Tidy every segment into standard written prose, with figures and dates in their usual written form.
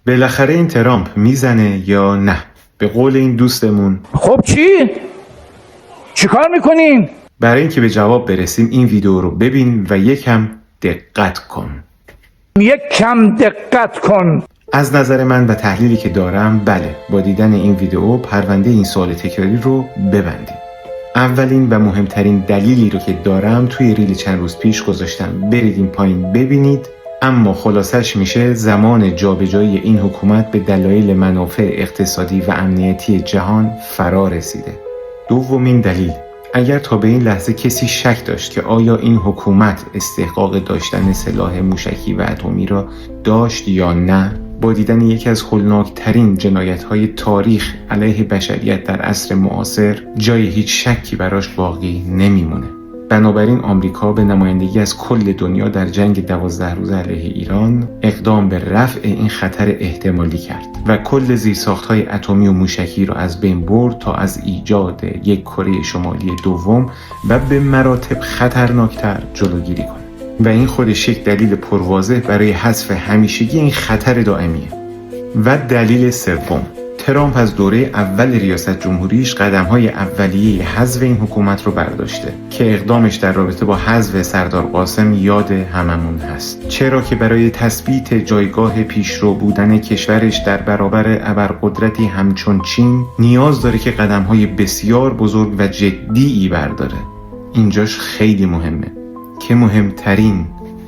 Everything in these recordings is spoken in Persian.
بالاخره این ترامپ میزنه یا نه؟ به قول این دوستمون خب چی کار میکنین؟ برای اینکه به جواب برسیم این ویدیو رو ببین و یکم دقت کن. یک کم دقت کن. از نظر من و تحلیلی که دارم، بله، با دیدن این ویدیو پرونده این سوال تکراری رو ببندیم. اولین و مهمترین دلیلی رو که دارم توی ریل چند روز پیش گذاشتم، برید این پایین ببینید. اما خلاصش میشه زمان جابجایی این حکومت به دلایل منافع اقتصادی و امنیتی جهان فرا رسیده. دومین دلیل، اگر تا به این لحظه کسی شک داشت که آیا این حکومت استحقاق داشتن سلاح موشکی و اتمی را داشت یا نه، با دیدن یکی از هولناکترین جنایت‌های تاریخ علیه بشریت در عصر معاصر جای هیچ شکی براش باقی نمیمونه. بنابراین آمریکا به نمایندگی از کل دنیا در جنگ 12 روزه علیه ایران اقدام به رفع این خطر احتمالی کرد و کل زیرساخت‌های اتمی و موشکی را از بین برد تا از ایجاد یک کره شمالی دوم و به مراتب خطرناکتر جلوگیری کنه. و این خودش یک دلیل پرواضح برای حذف همیشگی این خطر دائمیه. و دلیل سوم، ترامپ از دوره اول ریاست جمهوریش قدم‌های اولیه حذف این حکومت رو برداشته که اقدامش در رابطه با حذف سردار قاسم یاد هممون هست، چرا که برای تثبیت جایگاه پیشرو بودن کشورش در برابر ابرقدرتی همچون چین نیاز داره که قدم‌های بسیار بزرگ و جدی برداره. اینجاش خیلی مهمه که مهمترین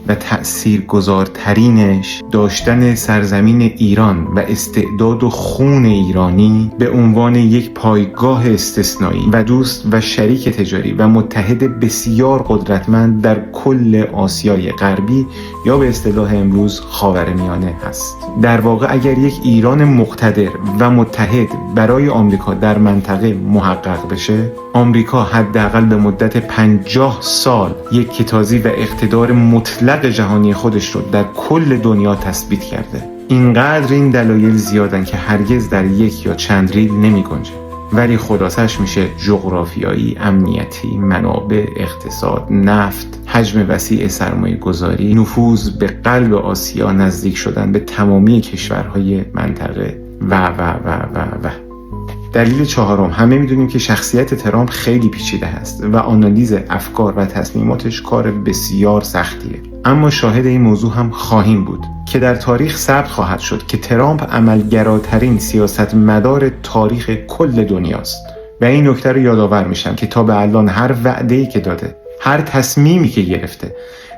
و تأثیرگذارترینش داشتن سرزمین ایران و استعداد و خون ایرانی به عنوان یک پایگاه استثنایی و دوست و شریک تجاری و متحد بسیار قدرتمند در کل آسیای غربی یا به اصطلاح امروز خاورمیانه هست. در واقع اگر یک ایران مقتدر و متحد برای آمریکا در منطقه محقق بشه، آمریکا حداقل به مدت 50 سال یک کتازی و اقتدار مطلق جهانی خودش رو در کل دنیا تثبیت کرده. اینقدر این دلایل زیادن که هرگز در یک یا چند ریل نمی گنجه. ولی خلاصش میشه جغرافیایی، امنیتی، منابع، اقتصاد، نفت، حجم وسیع سرمایه گذاری، نفوذ به قلب آسیا، نزدیک شدن به تمامی کشورهای منطقه و. دلیل چهارم، همه میدونیم که شخصیت ترامپ خیلی پیچیده هست و آنالیز افکار و تصمیماتش کار بسیار سختیه. اما شاهد این موضوع هم خواهیم بود که در تاریخ ثبت خواهد شد که ترامپ عملگراترین سیاستمدار تاریخ کل دنیاست. و این نکته رو یادآور میشم که تا به الان هر وعده‌ای که داده، هر تصمیمی که گرفته،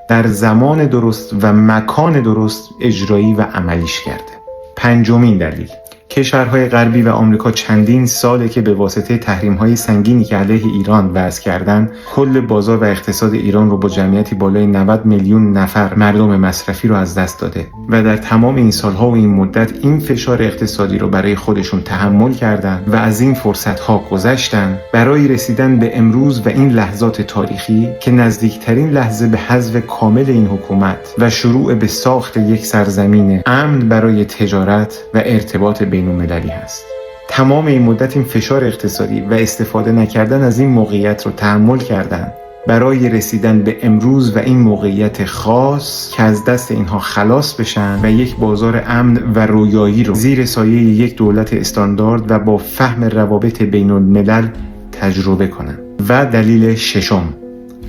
در زمان درست و مکان درست اجرایی و عملیش کرده. پنجمین دلیل، کشورهای غربی و آمریکا چندین ساله که به واسطه تحریم‌های سنگینی که علیه ایران وضع کردن، کل بازار و اقتصاد ایران رو با جمعیتی بالای 90 میلیون نفر مردم مصرفی رو از دست داده و در تمام این سالها و این مدت این فشار اقتصادی رو برای خودشون تحمل کردن و از این فرصت‌ها گذشتن برای رسیدن به امروز و این لحظات تاریخی که نزدیکترین لحظه به حذف کامل این حکومت و شروع به ساخت یک سرزمین امن برای تجارت و ارتباط بین‌المللی هست. تمام این مدت این فشار اقتصادی و استفاده نکردن از این موقعیت رو تحمل کردن برای رسیدن به امروز و این موقعیت خاص که از دست اینها خلاص بشن و یک بازار امن و رویایی رو زیر سایه یک دولت استاندارد و با فهم روابط بین‌الملل تجربه کنن. و دلیل ششم،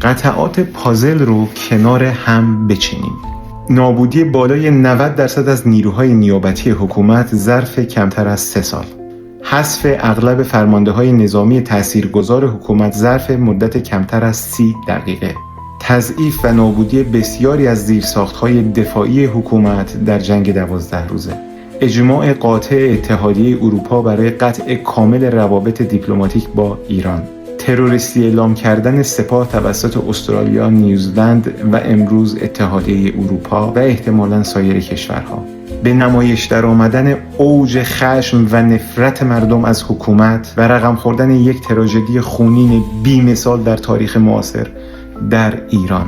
قطعات پازل رو کنار هم بچینیم. نابودی بالای 90% از نیروهای نیابتی حکومت ظرف کمتر از 3 سال. حذف اغلب فرمانده‌های نظامی تاثیرگذار حکومت ظرف مدت کمتر از 30 دقیقه. تضعیف و نابودی بسیاری از زیرساخت‌های دفاعی حکومت در جنگ 12 روزه. اجماع قاطع اتحادیه اروپا برای قطع کامل روابط دیپلماتیک با ایران. تروریستی اعلام کردن سپاه توسط استرالیا، نیوزلند و امروز اتحادیه اروپا و احتمالاً سایر کشورها. به نمایش در آمدن اوج خشم و نفرت مردم از حکومت و رقم خوردن یک تراژدی خونین بی‌مثال در تاریخ معاصر در ایران.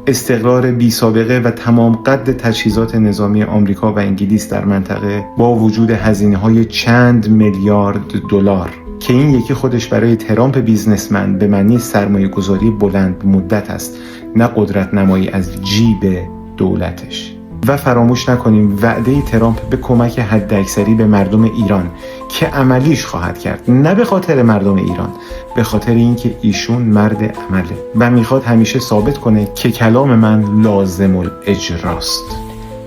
استقرار بی سابقه و تمام قد تجهیزات نظامی آمریکا و انگلیس در منطقه با وجود هزینه‌های چند میلیارد دلار که این یکی خودش برای ترامپ بیزنسمن به معنی سرمایه گذاری بلند مدت است، نه قدرت نمایی از جیب دولتش. و فراموش نکنیم وعده ترامپ به کمک حداکثری به مردم ایران که عملیش خواهد کرد، نه به خاطر مردم ایران، به خاطر اینکه ایشون مرد عمله و میخواد همیشه ثابت کنه که کلام من لازم الاجراست.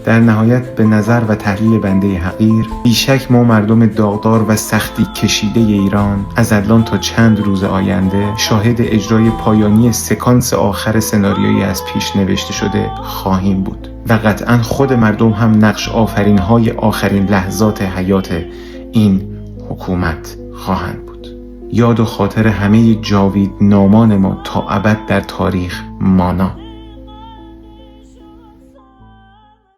در نهایت به نظر و تحلیل بنده حقیر، بیشک ما مردم داغدار و سختی کشیده ایران از الان تا چند روز آینده شاهد اجرای پایانی سکانس آخر سناریویی از پیش نوشته شده خواهیم بود و قطعا خود مردم هم نقش آفرین‌های آخرین لحظات حیات این حکومت خواهند بود. یاد و خاطر همه جاوید نامان ما تا ابد در تاریخ مانا.